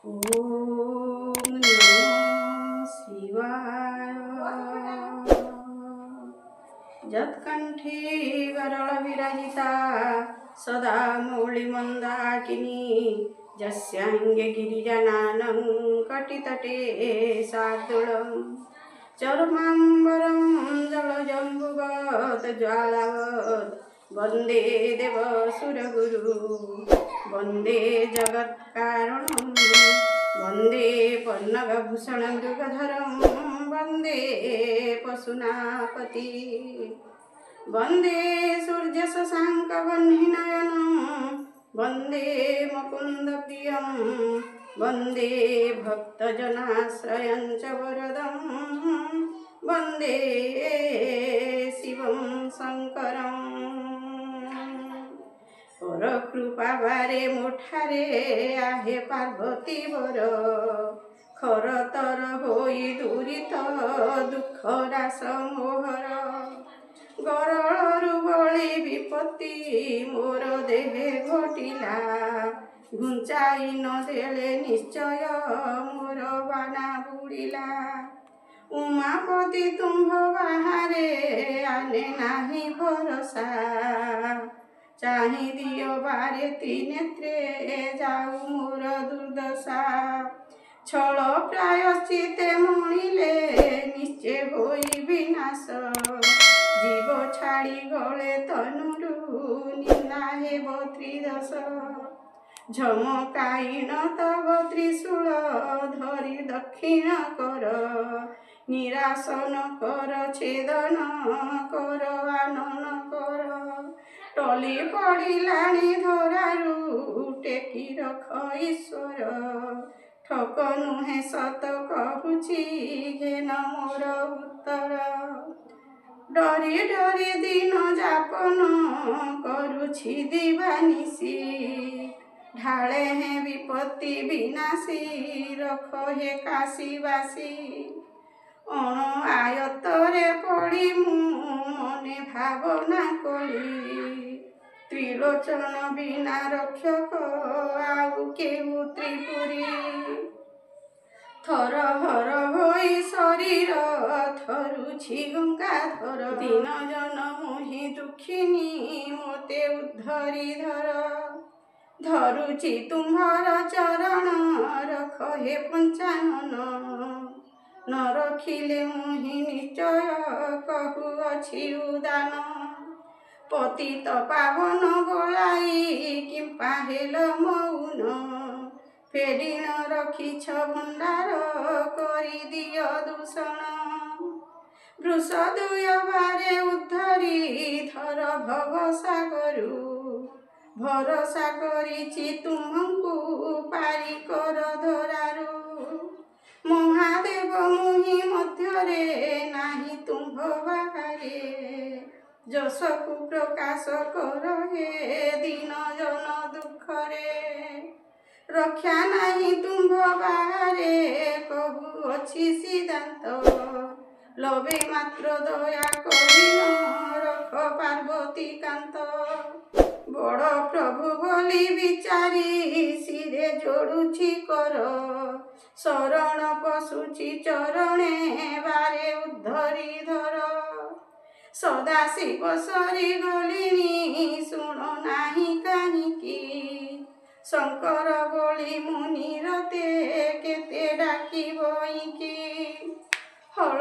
ओम नमः शिवाय। जत्कण्ठे गरल विराजिता सदा मौळि मन्दाकिनी जस्याङ्गे गिरिजनानं कटितटे शार्दूलं चर्माम्बरं जलजम्बुवत् ज्वालावत् वन्दे देवसुरगुरु वन्दे जगत्कारणं वन्दे पन्नगभूषणमृगधरं वन्दे पशुनापति वन्दे सूर्यशशाङ्कवह्निनयनं वन्दे मुकुन्दप्रियं वन्दे भक्तजनाश्रयं च वरदं वन्दे शिवं शङ्करम्। पर कृपा बारे मुठारे आहे पार्वती वर खरतर होई दूरित दुख रास मोहर गरलरु बळी विपत्ति मोर देहे घटिला घुंचाई न देले निश्चय मोर बाना बुड़िला उमापति तुम्भ बाहारे आने नाही भरोसा चाहि दियो बारे त्रिनेत्रे जाऊ मोर दुर्दशा छल प्रायश्चिते मणिले निश्चय होई विनाश जीव छाड़ी गले तनुरु निंदा हेब त्रिदश झमकाईन तव त्रिशूल धरी दक्षिण कर निरासन कर छेदन कर आनन कर टली पड़िलाणी धरारू टेकी रख ईश्वर ठक नुहे सत कहूची घेन मोर उत्तर डरी डरी दिन जापन करुछि दिवानिसी ढाले हे विपत्ति विनाशी रख हे काशीवासी अण आयतरे पड़ी मने भावना कली त्रिलोचन बिना रक्षक आउ केहु त्रिपुरी थर हर होई शरीर थरुछि गंगाधर दिन जन मोहि दुखिनी मोते उद्धरी धर धरुछि तुम्हार चरण रख हे पंचानन न रखिले मोहि निश्चय कहुअछि उदान पतित पावन बोलाई किंपा हेल मौन फेरी न रखिछ भंडार करी दिय दूषण वृष दुय बारे उद्धरी धर भव सागरु भरोसा करिछि तुमको पारी कर धरारू महादेव मुहि मध्यरे नाही तुम्भ बाहारे जसकु प्रकाश कर हे दीन जन दुखरे रक्षा नाही तुम्भ बाहारे कहूअछि सिद्धांत लबे मात्र दया करिन रख पार्वती कांत बड़ प्रभु बोली विचारी सिरे जोड़ुछि कर शरण पशुछि चरणे बारे उद्धरी धर सदा शिव सरी गलिनी शुण नाही काहिकी शंकर बोली मुनि रते केते डाकिबई कि हल